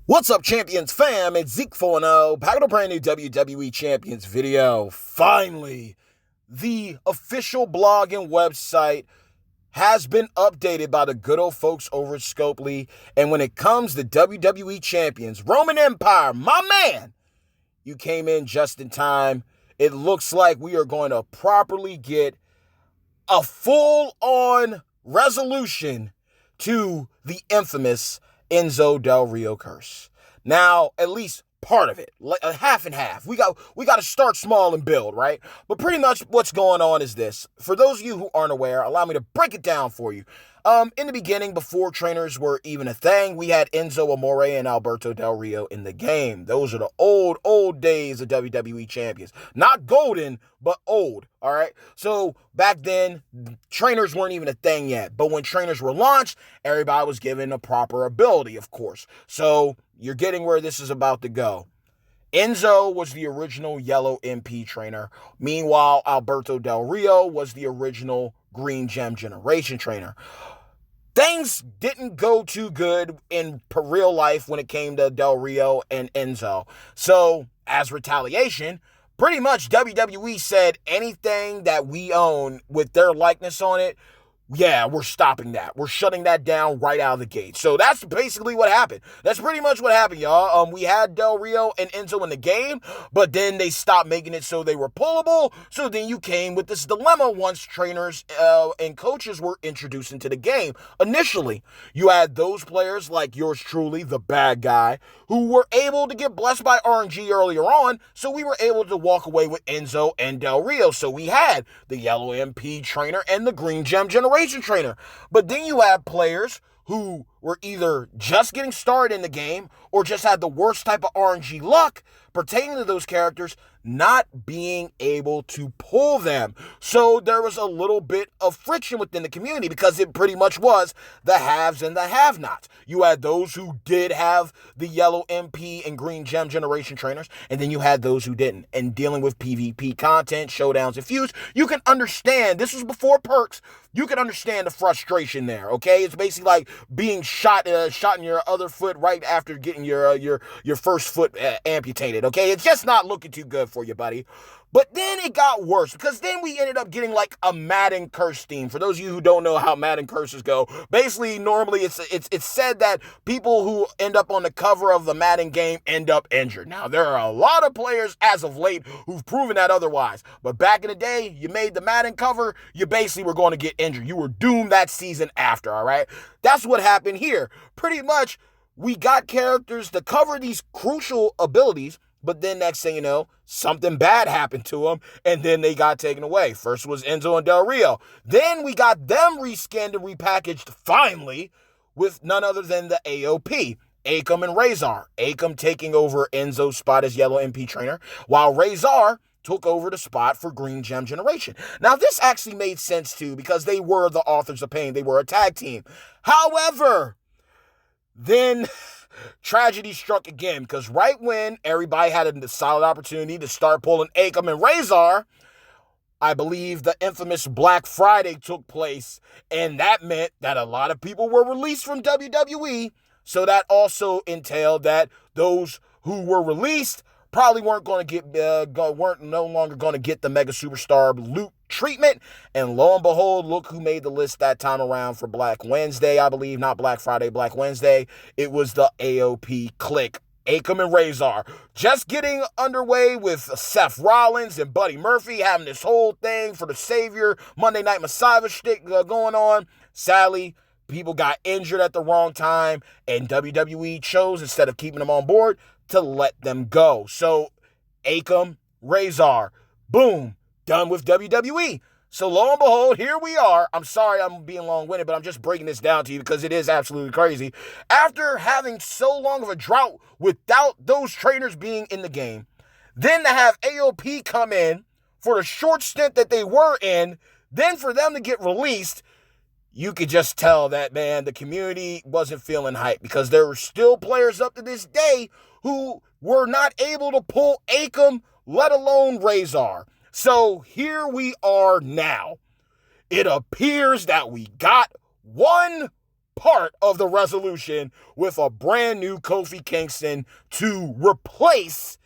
What's up, Champions fam? It's Zeke 4-0, back with a brand new WWE Champions video. Finally, the official blog and website has been updated by the good old folks over at Scopely. And when it comes to WWE Champions, Roman Empire, my man, you came in just in time. It looks like we are going to properly get a full-on resolution to the infamous Enzo Del Rio curse. Now, at least part of it, like half and half. We got to start small and build, right? But pretty much what's going on is this. For those of you who aren't aware, allow me to break it down for you. In the beginning, before trainers were even a thing, we had Enzo Amore and Alberto Del Rio in the game. Those are the old days of WWE champions. Not golden, but old, all right? So back then, trainers weren't even a thing yet. But when trainers were launched, everybody was given a proper ability, of course. So you're getting where this is about to go. Enzo was the original yellow MP trainer. Meanwhile, Alberto Del Rio was the original Green Gem Generation trainer. Things didn't go too good in real life when it came to Del Rio and Enzo. So, as retaliation, pretty much WWE said anything that we own with their likeness on it, yeah, we're stopping that. We're shutting that down right out of the gate. So that's basically what happened. That's pretty much what happened, y'all. We had Del Rio and Enzo in the game, but then they stopped making it so they were pullable. So then you came with this dilemma once trainers and coaches were introduced into the game. Initially, you had those players like yours truly, the bad guy, who were able to get blessed by RNG earlier on, so we were able to walk away with Enzo and Del Rio. So we had the yellow MP trainer and the Green Gem Generation trainer. But then you have players who were either just getting started in the game or just had the worst type of RNG luck pertaining to those characters not being able to pull them. So there was a little bit of friction within the community because it pretty much was the haves and the have-nots. You had those who did have the yellow MP and Green Gem Generation trainers, and then you had those who didn't. And dealing with PvP content, showdowns, and feuds, you can understand, this was before perks, you can understand the frustration there, okay? It's basically like being shot in your other foot right after getting your first foot amputated, okay? It's just not looking too good for you, buddy. But then it got worse because then we ended up getting like a Madden curse theme. For those of you who don't know how Madden curses go, basically normally it's said that people who end up on the cover of the Madden game end up injured. Now there are a lot of players as of late who've proven that otherwise. But back in the day, you made the Madden cover, you basically were going to get injured. You were doomed that season after, all right? That's what happened here. Pretty much, we got characters to cover these crucial abilities, but then next thing you know, something bad happened to them, and then they got taken away. First was Enzo and Del Rio. Then we got them reskinned and repackaged, finally, with none other than the AOP, Akam and Razor. Akam taking over Enzo's spot as Yellow MP trainer, while Razor took over the spot for Green Gem Generation. Now, this actually made sense, too, because they were the Authors of Pain. They were a tag team. However, then tragedy struck again, because right when everybody had a solid opportunity to start pulling Akam and Razor, I believe the infamous Black Friday took place, and that meant that a lot of people were released from WWE, so that also entailed that those who were released probably weren't going to get, weren't no longer going to get the Mega Superstar loot treatment. And lo and behold, look who made the list that time around for Black Wednesday, I believe. Not Black Friday, Black Wednesday. It was the AOP clique, Akam and Razor. Just getting underway with Seth Rollins and Buddy Murphy having this whole thing for the Savior Monday Night Messiah shtick going on. Sadly, people got injured at the wrong time, and WWE chose, instead of keeping them on board, to let them go. So, Akam, Razor, boom, done with WWE. So lo and behold, here we are. I'm sorry I'm being long-winded, but I'm just breaking this down to you because it is absolutely crazy. After having so long of a drought without those trainers being in the game, then to have AOP come in for the short stint that they were in, then for them to get released, you could just tell that, man, the community wasn't feeling hype because there were still players up to this day who were not able to pull Akam, let alone Razor. So here we are now. It appears that we got one part of the resolution with a brand new Kofi Kingston to replace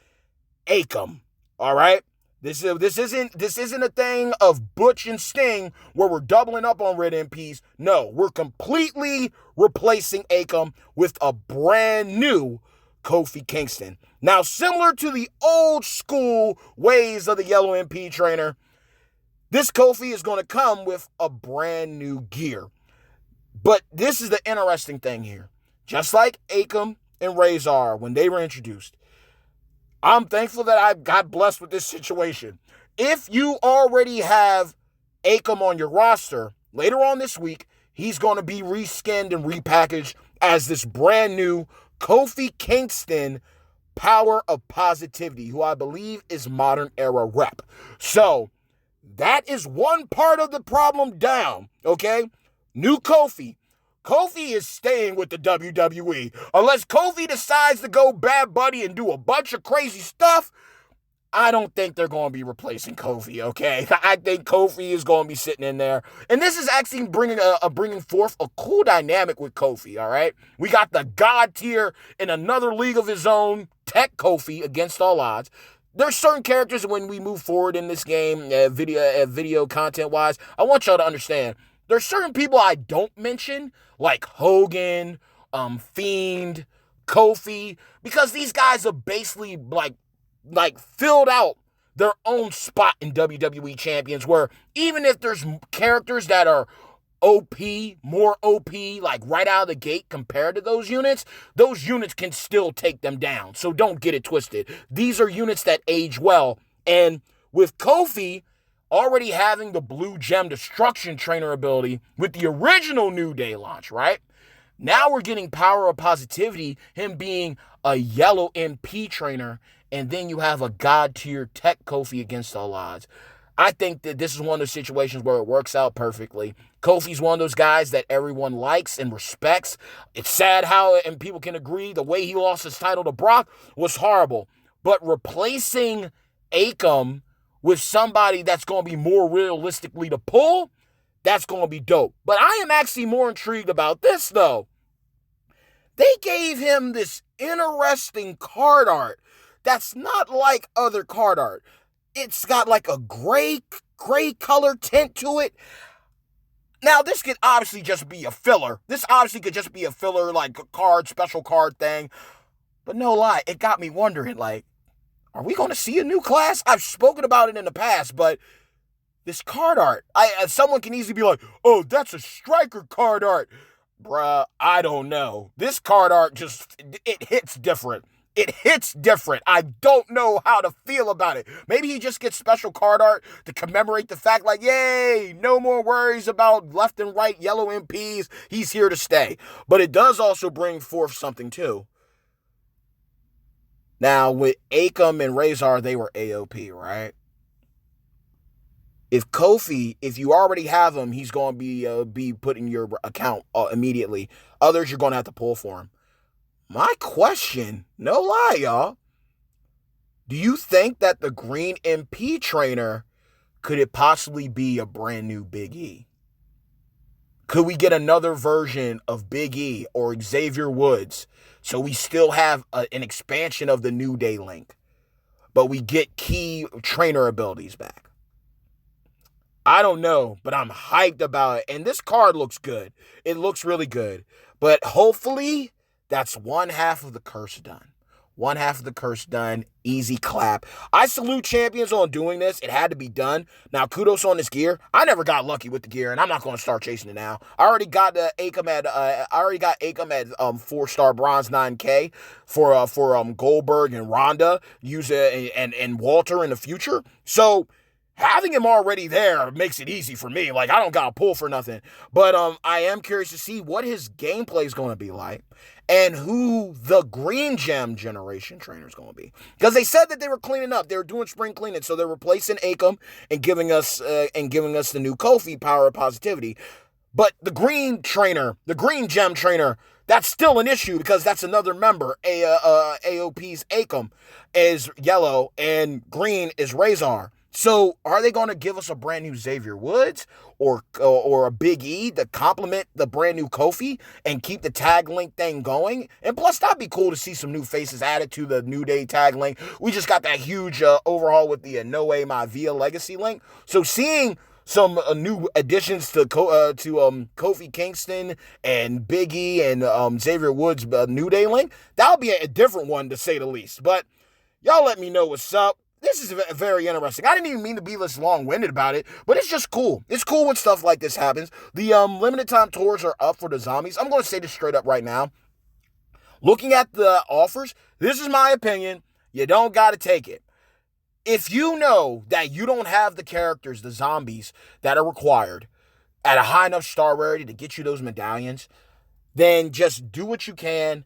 Akam. All right? This isn't a thing of Butch and Sting where we're doubling up on Red MPs. No, we're completely replacing Akam with a brand new Kofi Kingston. Now, similar to the old school ways of the Yellow MP trainer, this Kofi is going to come with a brand new gear. But this is the interesting thing here. Just like Akam and Razor when they were introduced, I'm thankful that I got blessed with this situation. If you already have Akam on your roster, later on this week, he's going to be reskinned and repackaged as this brand new Kofi Kingston Power of Positivity, who I believe is Modern Era rep. So, that is one part of the problem down, okay? New Kofi. Kofi is staying with the WWE. Unless Kofi decides to go Bad Buddy and do a bunch of crazy stuff, I don't think they're going to be replacing Kofi, okay? I think Kofi is going to be sitting in there. And this is actually bringing forth a cool dynamic with Kofi, all right? We got the God tier in another league of his own, Tech Kofi, against all odds. There's certain characters when we move forward in this game, video content-wise, I want y'all to understand, there's certain people I don't mention, like Hogan, Fiend, Kofi, because these guys are basically like filled out their own spot in WWE Champions, where even if there's characters that are OP, more OP, like right out of the gate compared to those units can still take them down. So don't get it twisted. These are units that age well. And with Kofi already having the Blue Gem Destruction Trainer ability with the original New Day launch, right? Now we're getting Power of Positivity, him being a Yellow MP trainer, and then you have a God tier Tech Kofi against all odds. I think that this is one of those situations where it works out perfectly. Kofi's one of those guys that everyone likes and respects. It's sad how, and people can agree, the way he lost his title to Brock was horrible. But replacing Akam with somebody that's going to be more realistically to pull, that's going to be dope. But I am actually more intrigued about this, though. They gave him this interesting card art that's not like other card art. It's got like a gray color tint to it. Now, this could obviously just be a filler. This obviously could just be a filler, like a special card thing. But no lie, it got me wondering, like, are we going to see a new class? I've spoken about it in the past, but this card art, someone can easily be like, oh, that's a striker card art. Bruh, I don't know. This card art it hits different. It hits different. I don't know how to feel about it. Maybe he just gets special card art to commemorate the fact, like, yay, no more worries about left and right Yellow MPs. He's here to stay. But it does also bring forth something, too. Now, with Akam and Razor, they were AOP, right? If Kofi, if you already have him, he's going to be put in your account immediately. Others, you're going to have to pull for him. My question, no lie, y'all. Do you think that the Green MP trainer, could it possibly be a brand new Big E? Could we get another version of Big E or Xavier Woods so we still have an expansion of the New Day link, but we get key trainer abilities back? I don't know, but I'm hyped about it. And this card looks good. It looks really good. But hopefully, that's one half of the curse done. One half of the curse done. Easy clap. I salute champions on doing this. It had to be done. Now, kudos on this gear. I never got lucky with the gear, and I'm not going to start chasing it now. I already got Akam at 4-star bronze 9K for Goldberg and Ronda, and Walter in the future. So having him already there makes it easy for me. Like, I don't got to pull for nothing. But I am curious to see what his gameplay is going to be like and who the Green Gem Generation trainer is going to be. Because they said that they were cleaning up. They were doing spring cleaning. So they're replacing Akam and giving us the new Kofi Power of Positivity. But the Green Gem trainer, that's still an issue because that's another member. AOP's Akam is yellow and green is Razor. So are they going to give us a brand new Xavier Woods or a Big E to complement the brand new Kofi and keep the tag link thing going? And plus, that'd be cool to see some new faces added to the New Day tag link. We just got that huge overhaul with the No Way My Via Legacy link. So seeing some new additions to Kofi Kingston and Big E and Xavier Woods New Day link, that'll be a different one to say the least. But y'all let me know what's up. This is very interesting. I didn't even mean to be this long-winded about it, but it's just cool. It's cool when stuff like this happens. The limited time tours are up for the zombies. I'm going to say this straight up right now. Looking at the offers, this is my opinion. You don't got to take it. If you know that you don't have the characters, the zombies, that are required at a high enough star rarity to get you those medallions, then just do what you can.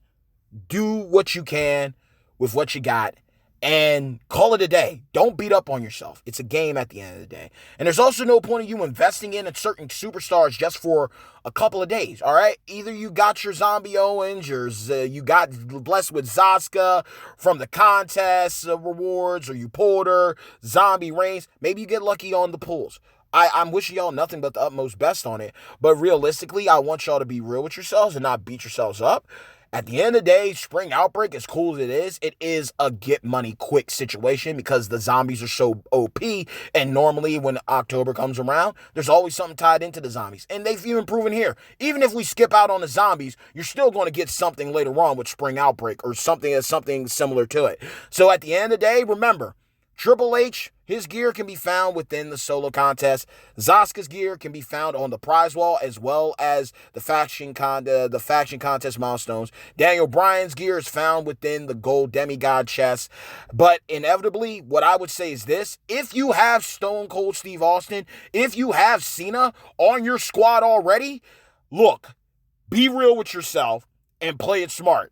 Do what you can with what you got. And call it a day. Don't beat up on yourself. It's a game at the end of the day. And there's also no point in you investing in certain superstars just for a couple of days, all right? Either you got your Zombie Owens, you got blessed with Zaska from the contest rewards, or you pulled her, Zombie Reigns. Maybe you get lucky on the pulls. I'm wishing y'all nothing but the utmost best on it. But realistically, I want y'all to be real with yourselves and not beat yourselves up. At the end of the day, Spring Outbreak, as cool as it is a get money quick situation because the zombies are so OP. And normally when October comes around, there's always something tied into the zombies. And they've even proven here, even if we skip out on the zombies, you're still going to get something later on with Spring Outbreak or something similar to it. So at the end of the day, remember, Triple H, his gear can be found within the solo contest. Zaska's gear can be found on the prize wall as well as the faction contest milestones. Daniel Bryan's gear is found within the gold demigod chest. But inevitably, what I would say is this. If you have Stone Cold Steve Austin, if you have Cena on your squad already, look, be real with yourself and play it smart.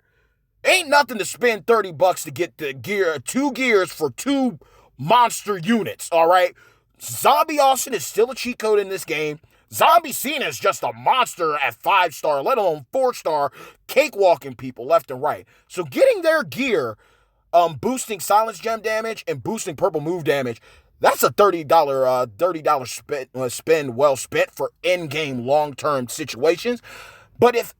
Ain't nothing to spend $30 to get the gear, 2 gears for 2 monster units, all right? Zombie Austin is still a cheat code in this game. Zombie Cena is just a monster at 5-star, let alone 4-star, cakewalking people left and right. So getting their gear, boosting silence gem damage and boosting purple move damage, that's a $30 spend well spent for in-game long-term situations. But if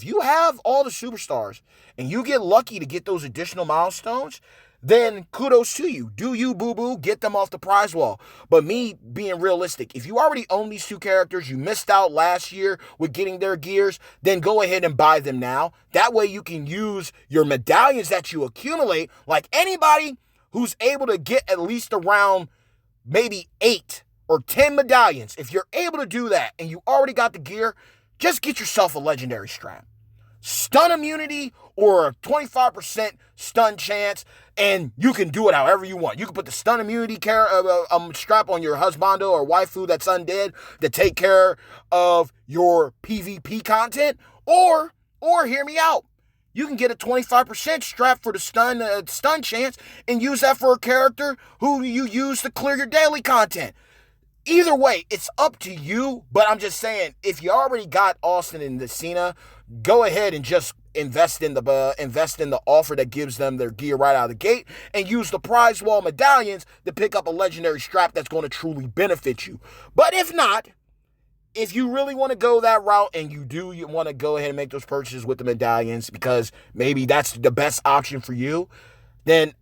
you have all the superstars and you get lucky to get those additional milestones, then kudos to you. Do you, boo-boo, get them off the prize wall. But me being realistic, if you already own these 2 characters, you missed out last year with getting their gears, then go ahead and buy them now. That way you can use your medallions that you accumulate, like anybody who's able to get at least around maybe 8 or 10 medallions. If you're able to do that and you already got the gear, just get yourself a legendary strap. Stun immunity or a 25% stun chance, and you can do it however you want. You can put the stun immunity strap on your husbando or waifu that's undead to take care of your PvP content, or hear me out. You can get a 25% strap for the stun chance and use that for a character who you use to clear your daily content. Either way, it's up to you, but I'm just saying, if you already got Austin and the Cena, go ahead and just invest in the offer that gives them their gear right out of the gate, and use the prize wall medallions to pick up a legendary strap that's going to truly benefit you. But if not, if you really want to go that route and you want to go ahead and make those purchases with the medallions because maybe that's the best option for you, then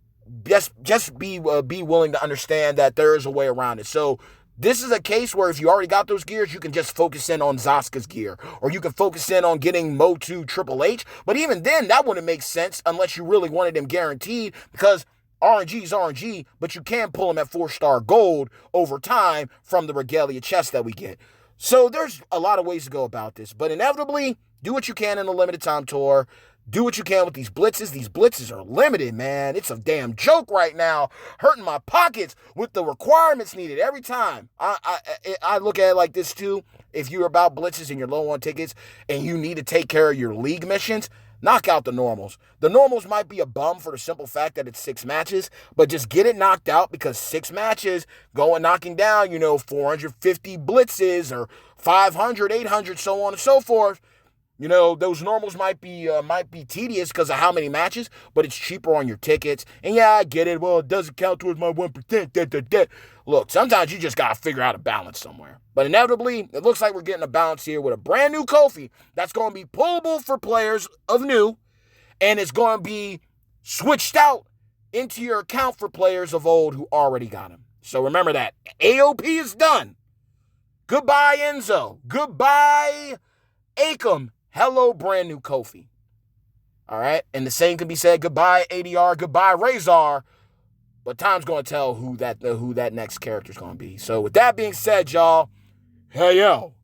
just be willing to understand that there is a way around it. So this is a case where if you already got those gears, you can just focus in on Zaska's gear. Or you can focus in on getting Motu Triple H. But even then, that wouldn't make sense unless you really wanted them guaranteed, because RNG is RNG, but you can pull them at 4-star gold over time from the regalia chest that we get. So there's a lot of ways to go about this. But inevitably, do what you can in the limited time tour. Do what you can with these blitzes. These blitzes are limited, man. It's a damn joke right now. Hurting my pockets with the requirements needed every time. I look at it like this too. If you're about blitzes and you're low on tickets and you need to take care of your league missions, knock out the normals. The normals might be a bum for the simple fact that it's 6 matches, but just get it knocked out, because 6 matches going knocking down, 450 blitzes or 500, 800, so on and so forth. You know, those normals might be tedious because of how many matches, but it's cheaper on your tickets. And yeah, I get it. Well, it doesn't count towards my 1%. Look, sometimes you just got to figure out a balance somewhere. But inevitably, it looks like we're getting a balance here with a brand new Kofi that's going to be pullable for players of new, and it's going to be switched out into your account for players of old who already got him. So remember that. AOP is done. Goodbye, Enzo. Goodbye, Akam. Hello, brand new Kofi. All right? And the same can be said, goodbye, ADR, goodbye, Razor. But time's going to tell who that next character is going to be. So with that being said, y'all, hey, yo,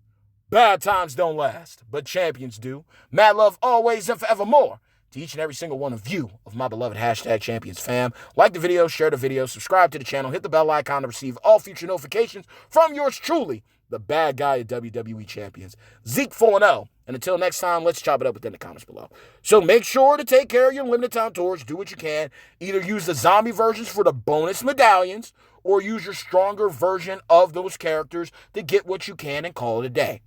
bad times don't last, but champions do. Mad love always and forevermore to each and every single one of you, of my beloved #champions fam. Like the video, share the video, subscribe to the channel, hit the bell icon to receive all future notifications from yours truly, the bad guy of WWE Champions, Zeke 4-0. And until next time, let's chop it up within the comments below. So make sure to take care of your limited time tours. Do what you can. Either use the zombie versions for the bonus medallions, or use your stronger version of those characters to get what you can and call it a day.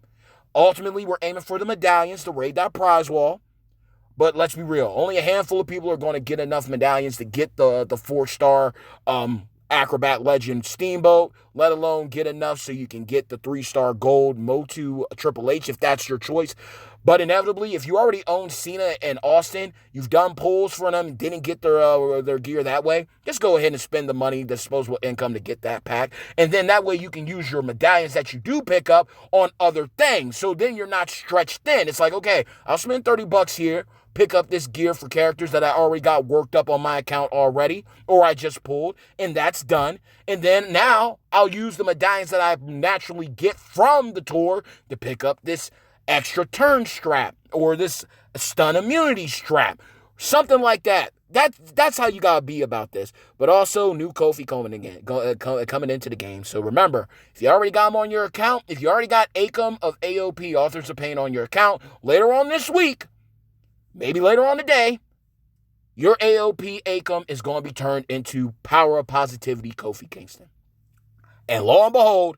Ultimately, we're aiming for the medallions to raid that prize wall. But let's be real. Only a handful of people are going to get enough medallions to get the 4-star Acrobat Legend Steamboat, let alone get enough so you can get the 3-star gold Motu Triple H if that's your choice. But inevitably, if you already own Cena and Austin, you've done pulls for them, didn't get their gear that way, just go ahead and spend the money, the disposable income to get that pack. And then that way you can use your medallions that you do pick up on other things. So then you're not stretched thin. It's like, okay, I'll spend $30 here, pick up this gear for characters that I already got worked up on my account already, or I just pulled, and that's done. And then now I'll use the medallions that I naturally get from the tour to pick up this extra turn strap or this stun immunity strap, something like that. That's how you gotta be about this. But also, new Kofi coming into the game. So remember, if you already got him on your account, if you already got Akam of AOP, Authors of Pain, on your account, later on this week, maybe later on today, your AOP Akam is going to be turned into Power of Positivity Kofi Kingston. And lo and behold,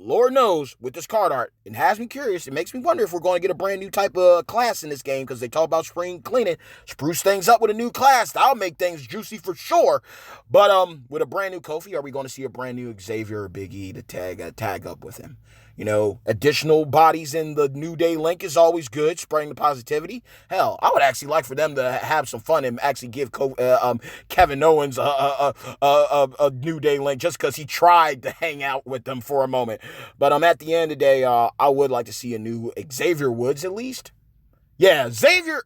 Lord knows, with this card art, it has me curious. It makes me wonder if we're going to get a brand new type of class in this game, because they talk about spring cleaning, spruce things up with a new class. That'll make things juicy for sure. But with a brand new Kofi, are we going to see a brand new Xavier or Big E to tag up with him? You know, additional bodies in the New Day link is always good, spreading the positivity. Hell, I would actually like for them to have some fun and actually give Kevin Owens a New Day link just because he tried to hang out with them for a moment. But at the end of the day, I would like to see a new Xavier Woods at least. Yeah, Xavier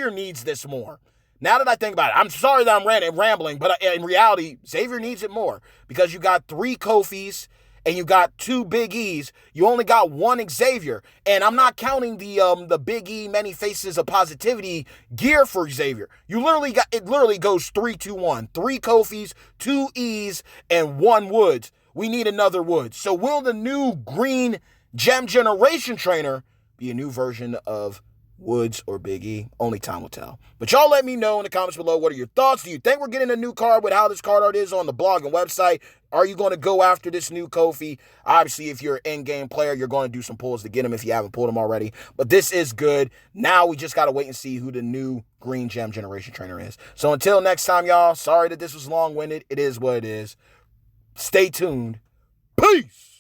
needs this more. Now that I think about it, I'm sorry that I'm rambling, but in reality, Xavier needs it more because you got 3 Kofis and you got 2 Big E's. You only got 1 Xavier. And I'm not counting the Big E Many Faces of Positivity gear for Xavier. It literally goes 3-2-1. 3 Kofis, 2 E's, and 1 Woods. We need another Woods. So will the new Green Gem Generation Trainer be a new version of Woods or Big E? Only time will tell. But y'all let me know in the comments below, what are your thoughts? Do you think we're getting a new card with how this card art is on the blog and website? Are you going to go after this new Kofi? Obviously, if you're an in-game player, you're going to do some pulls to get him if you haven't pulled him already. But this is good. Now we just got to wait and see who the new Green Gem Generation Trainer is. So until next time, y'all, sorry that this was long-winded. It is what it is. Stay tuned. Peace!